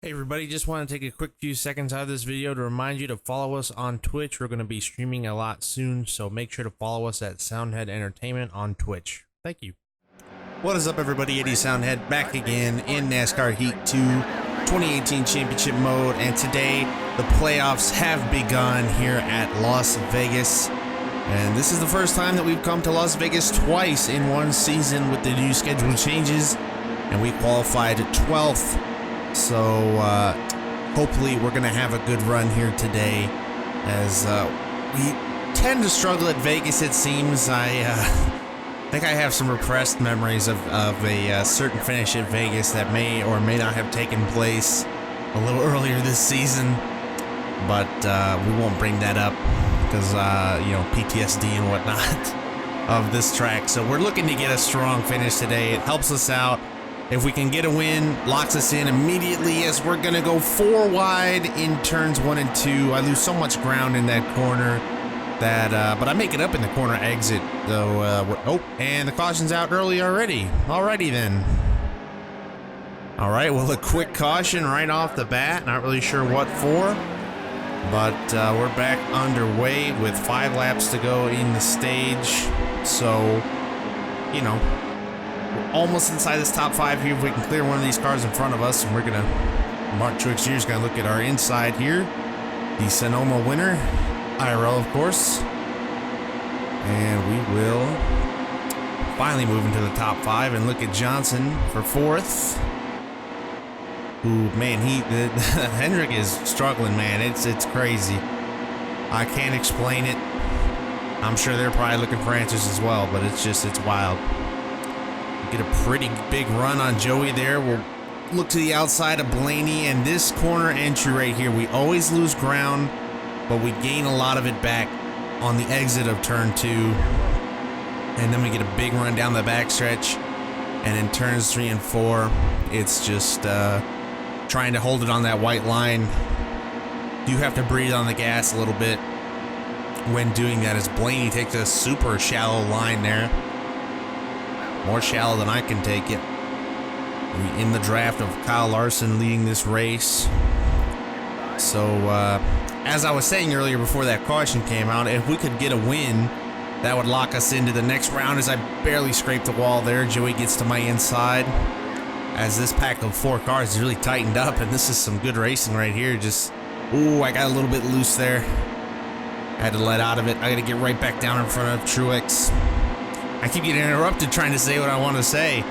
Hey everybody, just want to take a quick few seconds out of this video to remind you to follow us on Twitch. We're going to be streaming a lot soon, so make sure to follow us at Soundhead Entertainment on Twitch. Thank you. What is up everybody, Eddie Soundhead back again in NASCAR Heat 2 2018 Championship mode, and today the playoffs have begun here at Las Vegas. And this is the first time that we've come to Las Vegas twice in one season with the new schedule changes, and we qualified 12th. So hopefully we're gonna have a good run here today, as we tend to struggle at Vegas, it seems. I think I have some repressed memories of a certain finish at Vegas that may or may not have taken place a little earlier this season, but we won't bring that up because you know, PTSD and whatnot of this track. So we're looking to get a strong finish today. It helps us out if we can get a win, locks us in immediately, as we're gonna go 4 wide in turns 1 and 2. I lose so much ground in that corner that but I make it up in the corner exit though. Oh, and the caution's out early already. Alrighty then. Alright, well, a quick caution right off the bat, not really sure what for, but we're back underway with 5 laps to go in the stage. So, you know, we're almost inside this top 5 here. If we can clear one of these cars in front of us, and we're gonna, Mark Truex Jr. is gonna look at our inside here. The Sonoma winner, IRL of course, and we will finally move into the top 5 and look at Johnson for 4th. Ooh, man, Hendrick is struggling, man. It's crazy. I can't explain it. I'm sure they're probably looking for answers as well, but it's wild. Get a pretty big run on Joey there. We'll look to the outside of Blaney, and this corner entry right here, we always lose ground, but we gain a lot of it back on the exit of turn 2, and then we get a big run down the backstretch, and in turns 3 and 4, it's just trying to hold it on that white line. You have to breathe on the gas a little bit when doing that, as Blaney takes a super shallow line there. More shallow than I can take it. In the draft of Kyle Larson leading this race. So, as I was saying earlier before that caution came out, if we could get a win, that would lock us into the next round, as I barely scraped the wall there. Joey gets to my inside, as this pack of 4 cars is really tightened up, and this is some good racing right here. Just, ooh, I got a little bit loose there. I had to let out of it. I gotta get right back down in front of Truex. I keep getting interrupted trying to say what I want to say.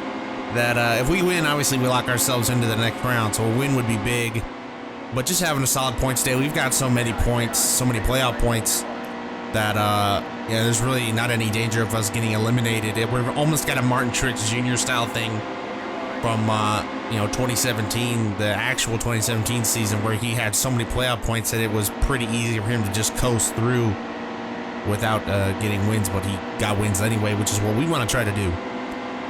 That if we win, obviously we lock ourselves into the next round, so a win would be big. But just having a solid points day, we've got so many points, so many playoff points, that yeah, there's really not any danger of us getting eliminated. We've almost got a Martin Truex Jr. style thing from you know, 2017, the actual 2017 season, where he had so many playoff points that it was pretty easy for him to just coast through without getting wins, but he got wins anyway, which is what we want to try to do.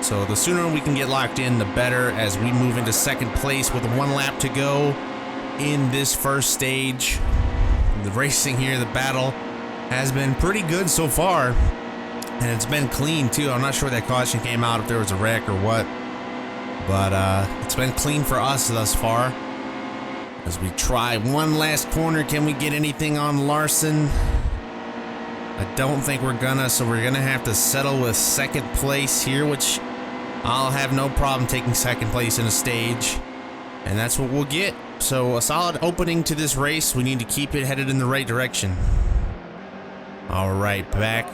So the sooner we can get locked in, the better, as we move into 2nd place with 1 lap to go in this first stage. The racing here, the battle, has been pretty good so far, and it's been clean too. I'm not sure that caution came out, if there was a wreck or what, but it's been clean for us thus far. As we try one last corner, can we get anything on Larson? I don't think we're gonna, so we're gonna have to settle with 2nd place here, which I'll have no problem taking 2nd place in a stage, and that's what we'll get. So a solid opening to this race. We need to keep it headed in the right direction. Alright, back,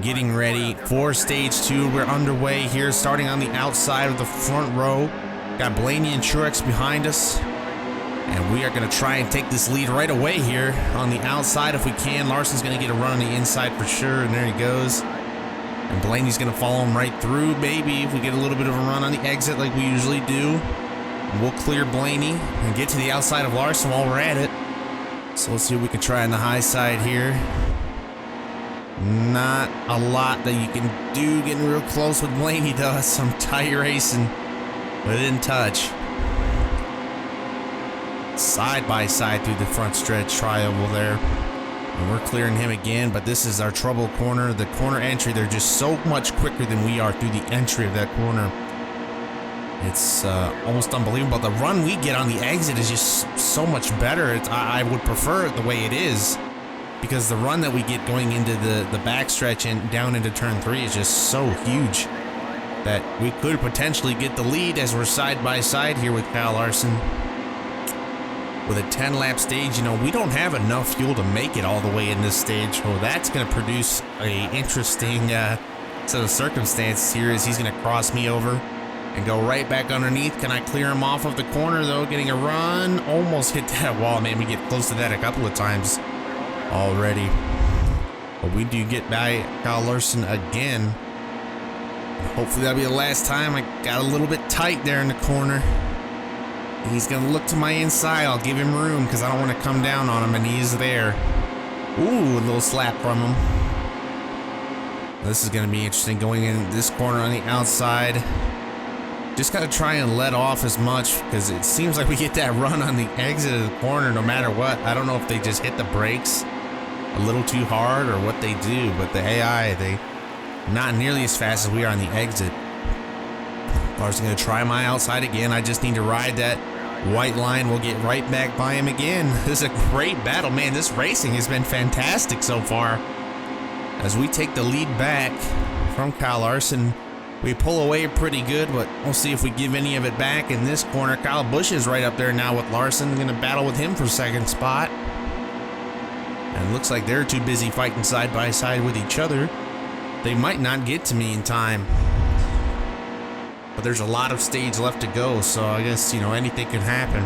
getting ready for stage 2. We're underway here, starting on the outside of the front row. Got Blaney and Truex behind us, and we are going to try and take this lead right away here on the outside if we can. Larson's going to get a run on the inside for sure, and there he goes. And Blaney's going to follow him right through, maybe, if we get a little bit of a run on the exit like we usually do. And we'll clear Blaney and get to the outside of Larson while we're at it. So let's see what we can try on the high side here. Not a lot that you can do getting real close with Blaney, though. That's some tight racing, but it didn't touch. Side by side through the front stretch triangle there, and we're clearing him again, but this is our trouble corner. The corner entry, they're just so much quicker than we are through the entry of that corner. It's almost unbelievable. The run we get on the exit is just so much better. I would prefer it the way it is, because the run that we get going into the backstretch and down into turn 3 is just so huge that we could potentially get the lead as we're side by side here with Kyle Larson. With a 10-lap stage, you know, we don't have enough fuel to make it all the way in this stage. So that's going to produce a interesting set of circumstances here, as he's going to cross me over and go right back underneath. Can I clear him off of the corner, though? Getting a run. Almost hit that wall, man. We get close to that a couple of times already. But we do get by Kyle Larson again. Hopefully that'll be the last time. I got a little bit tight there in the corner. He's going to look to my inside. I'll give him room because I don't want to come down on him, and he's there. Ooh, a little slap from him. This is going to be interesting going in this corner on the outside. Just got to try and let off as much, because it seems like we get that run on the exit of the corner no matter what. I don't know if they just hit the brakes a little too hard or what they do, but the AI, they not nearly as fast as we are on the exit. Larson's going to try my outside again. I just need to ride that white line. We'll get right back by him again. This is a great battle, man. This racing has been fantastic so far. As we take the lead back from Kyle Larson, we pull away pretty good, but we'll see if we give any of it back in this corner. Kyle Busch is right up there now with Larson. Going to battle with him for second spot. And it looks like they're too busy fighting side by side with each other. They might not get to me in time. But there's a lot of stage left to go, so I guess, you know, anything can happen.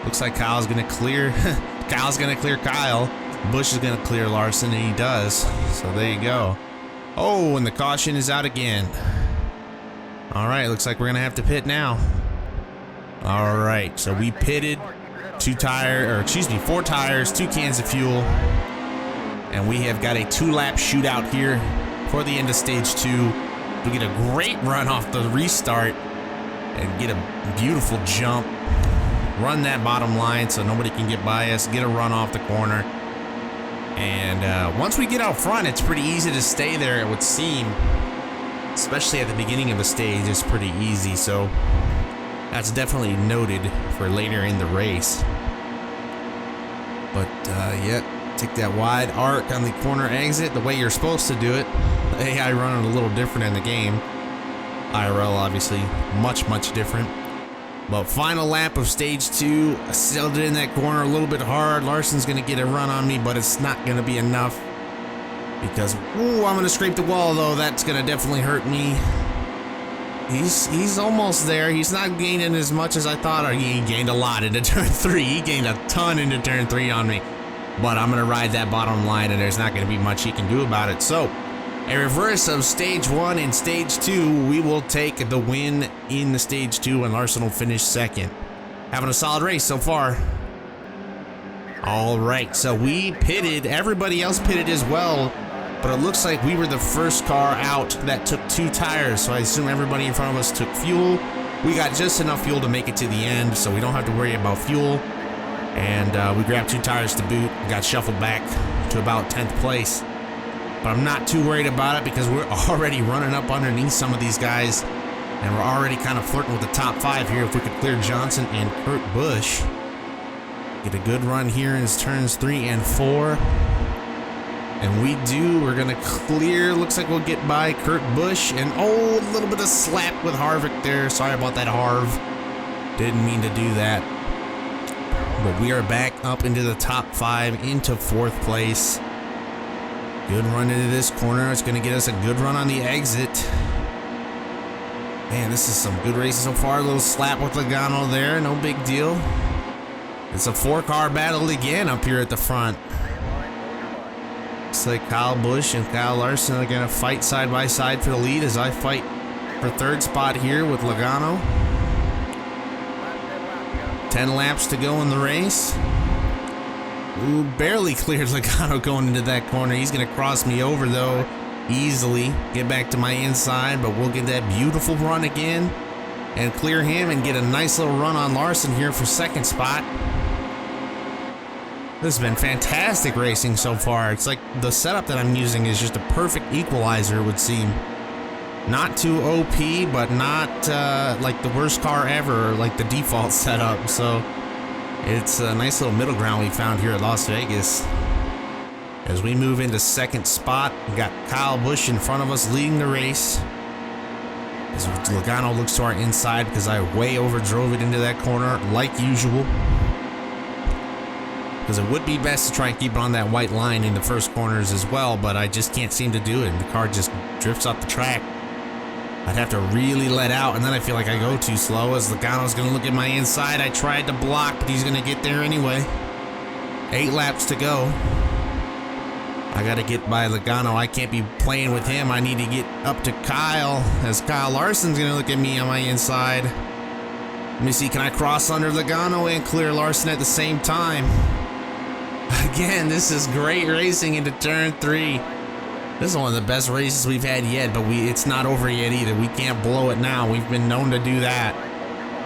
Looks like Kyle's going to clear. Kyle's going to clear Kyle. Busch is going to clear Larson, and he does. So there you go. Oh, and the caution is out again. All right, looks like we're going to have to pit now. All right, so we pitted 4 tires, 2 cans of fuel. And we have got a 2-lap shootout here for the end of stage 2. We get a great run off the restart and get a beautiful jump. Run that bottom line so nobody can get by us. Get a run off the corner. And once we get out front, it's pretty easy to stay there, it would seem. Especially at the beginning of a stage, it's pretty easy. So that's definitely noted for later in the race. But yeah, take that wide arc on the corner exit the way you're supposed to do it. The AI running a little different in the game. IRL obviously much, much different. But final lap of stage 2, I sailed it in that corner a little bit hard. Larson's going to get a run on me, but it's not going to be enough. Because, ooh, I'm going to scrape the wall, though. That's going to definitely hurt me. He's almost there. He's not gaining as much as I thought. Or he gained a lot into turn 3. He gained a ton into turn 3 on me. But I'm going to ride that bottom line, and there's not going to be much he can do about it. So, a reverse of stage 1 and stage 2. We will take the win in the stage 2, and Larson will finish second. Having a solid race so far. All right, so we pitted. Everybody else pitted as well. But it looks like we were the first car out that took 2 tires. So I assume everybody in front of us took fuel. We got just enough fuel to make it to the end, so we don't have to worry about fuel. And we grabbed 2 tires to boot. Got shuffled back to about 10th place. But I'm not too worried about it because we're already running up underneath some of these guys. And we're already kind of flirting with the top 5 here. If we could clear Johnson and Kurt Busch. Get a good run here in turns 3 and 4. And we do. We're going to clear. Looks like we'll get by Kurt Busch. And oh, a little bit of slap with Harvick there. Sorry about that, Harv. Didn't mean to do that. But we are back up into the top 5, into 4th place. Good run into this corner. It's going to get us a good run on the exit. Man, this is some good racing so far. A little slap with Logano there. No big deal. It's a 4-car battle again up here at the front. Looks like Kyle Busch and Kyle Larson are going to fight side by side for the lead as I fight for 3rd spot here with Logano. 10 laps to go in the race. Ooh, barely cleared Logano going into that corner. He's going to cross me over, though, easily. Get back to my inside, but we'll get that beautiful run again and clear him and get a nice little run on Larson here for 2nd spot. This has been fantastic racing so far. It's like the setup that I'm using is just a perfect equalizer, it would seem. Not too OP, but not like the worst car ever, like the default setup. So it's a nice little middle ground we found here at Las Vegas. As we move into second spot, we got Kyle Busch in front of us leading the race. As Logano looks to our inside because I way overdrove it into that corner like usual. Because it would be best to try and keep it on that white line in the first corners as well, but I just can't seem to do it, and the car just drifts off the track. I'd have to really let out, and then I feel like I go too slow as Logano's going to look at my inside. I tried to block, but he's going to get there anyway. 8 laps to go. I got to get by Logano. I can't be playing with him. I need to get up to Kyle, as Kyle Larson's going to look at me on my inside. Let me see, can I cross under Logano and clear Larson at the same time? Again, this is great racing into turn 3. This is one of the best races we've had yet, but it's not over yet either. We can't blow it now. We've been known to do that.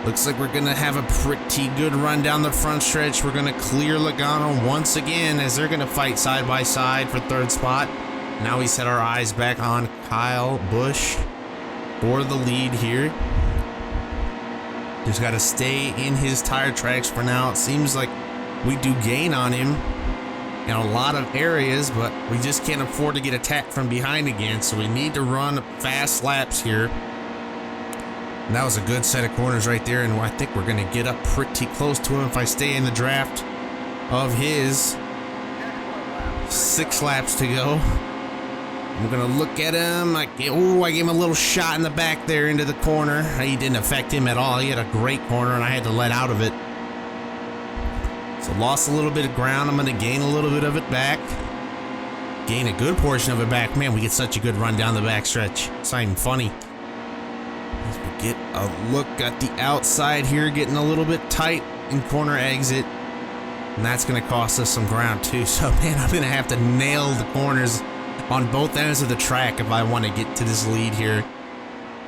Looks like we're going to have a pretty good run down the front stretch. We're going to clear Logano once again as they're going to fight side by side for third spot. Now we set our eyes back on Kyle Busch for the lead here. Just got to stay in his tire tracks for now. It seems like we do gain on him in a lot of areas, but we just can't afford to get attacked from behind again, so we need to run fast laps here. And that was a good set of corners right there, and I think we're going to get up pretty close to him if I stay in the draft of his. 6 laps to go. I'm going to look at him. I gave him a little shot in the back there into the corner. He didn't affect him at all. He had a great corner, and I had to let out of it. So lost a little bit of ground. I'm going to gain a little bit of it back. Gain a good portion of it back. Man, we get such a good run down the backstretch. It's not even funny. As we get a look at the outside here, getting a little bit tight in corner exit. And that's going to cost us some ground too. So, man, I'm going to have to nail the corners on both ends of the track if I want to get to this lead here.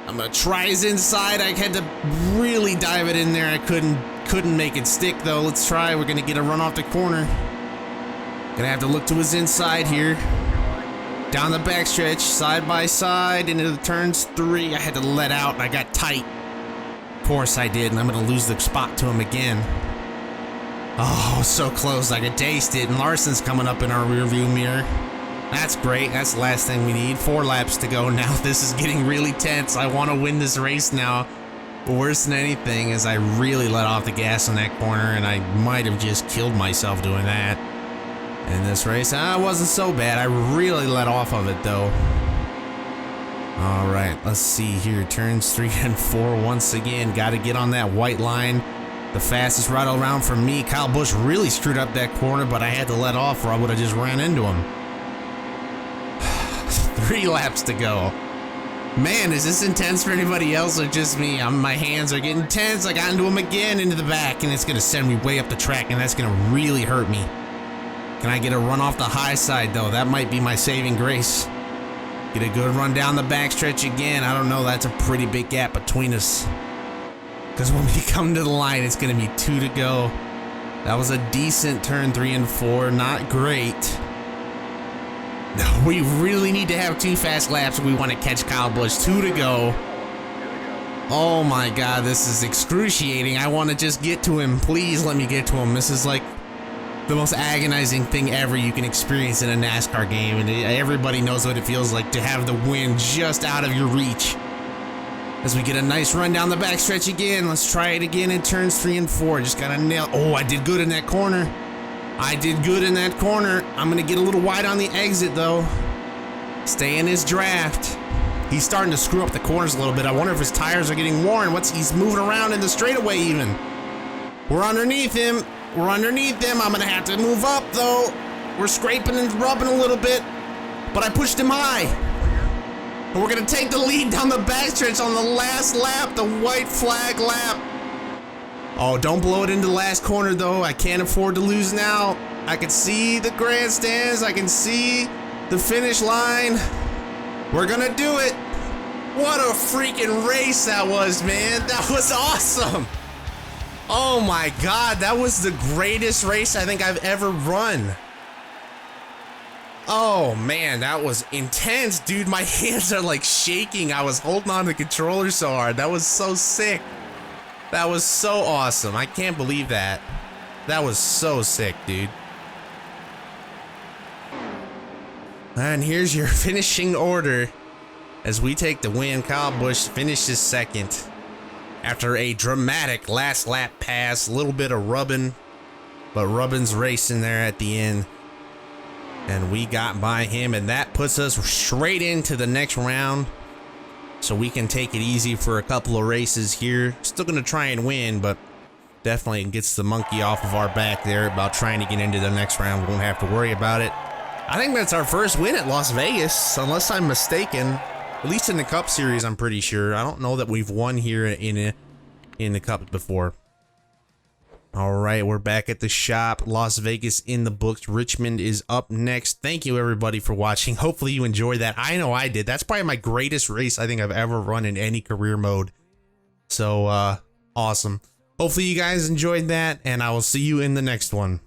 I'm going to try his inside. I had to really dive it in there. I couldn't make it stick though. Let's try. We're going to get a run off the corner. Gonna have to look to his inside here. Down the backstretch, side by side, into the turns 3. I had to let out, and I got tight. Of course I did, and I'm gonna lose the spot to him again. Oh, so close. I could taste it, and Larson's coming up in our rearview mirror. That's great. That's the last thing we need. 4 laps to go now. This is getting really tense. I want to win this race now. But worse than anything is I really let off the gas in that corner, and I might have just killed myself doing that. In this race, it wasn't so bad. I really let off of it though. All right, let's see here. Turns 3 and 4 once again. Got to get on that white line. The fastest right around for me. Kyle Busch really screwed up that corner, but I had to let off or I would have just ran into him. 3 laps to go. Man, is this intense for anybody else or just me? My hands are getting tense. I got into him again into the back, and it's going to send me way up the track, and that's going to really hurt me. Can I get a run off the high side, though? That might be my saving grace. Get a good run down the backstretch again. I don't know. That's a pretty big gap between us. Because when we come to the line, it's going to be 2 to go. That was a decent turn 3 and 4. Not great. No, we really need to have 2 fast laps if we want to catch Kyle Busch. 2 to go. Oh, my God. This is excruciating. I want to just get to him. Please let me get to him. This is like the most agonizing thing ever you can experience in a NASCAR game, and everybody knows what it feels like to have the win just out of your reach. As we get a nice run down the backstretch again, let's try it again in turns 3 and 4. Just gotta nail. Oh, I did good in that corner. I did good in that corner. I'm gonna get a little wide on the exit though. Stay in his draft. He's starting to screw up the corners a little bit. I wonder if his tires are getting worn. He's moving around in the straightaway even. We're underneath him. We're underneath him. I'm gonna have to move up though. We're scraping and rubbing a little bit, but I pushed him high. And we're gonna take the lead down the backstretch on the last lap, the white flag lap. Oh, don't blow it into the last corner though. I can't afford to lose now. I can see the grandstands. I can see the finish line. We're gonna do it. What a freaking race that was, man. That was awesome. Oh my God, that was the greatest race I think I've ever run. Oh man, that was intense, dude. My hands are like shaking. I was holding on to the controller so hard. That was so sick. That was so awesome. I can't believe that. That was so sick, dude. And here's your finishing order as we take the win. Kyle Busch finishes second after a dramatic last lap pass. A little bit of rubbing, but Rubbin's racing there at the end. And we got by him, and that puts us straight into the next round. So we can take it easy for a couple of races here. Still gonna try and win, but definitely gets the monkey off of our back there about trying to get into the next round. We won't have to worry about it. I think that's our first win at Las Vegas, unless I'm mistaken. At least in the Cup Series, I'm pretty sure. I don't know that we've won here in the Cup before. All right, we're back at the shop. Las Vegas in the books. Richmond is up next. Thank you, everybody, for watching. Hopefully you enjoyed that. I know I did. That's probably my greatest race I think I've ever run in any career mode. So, awesome. Hopefully you guys enjoyed that, and I will see you in the next one.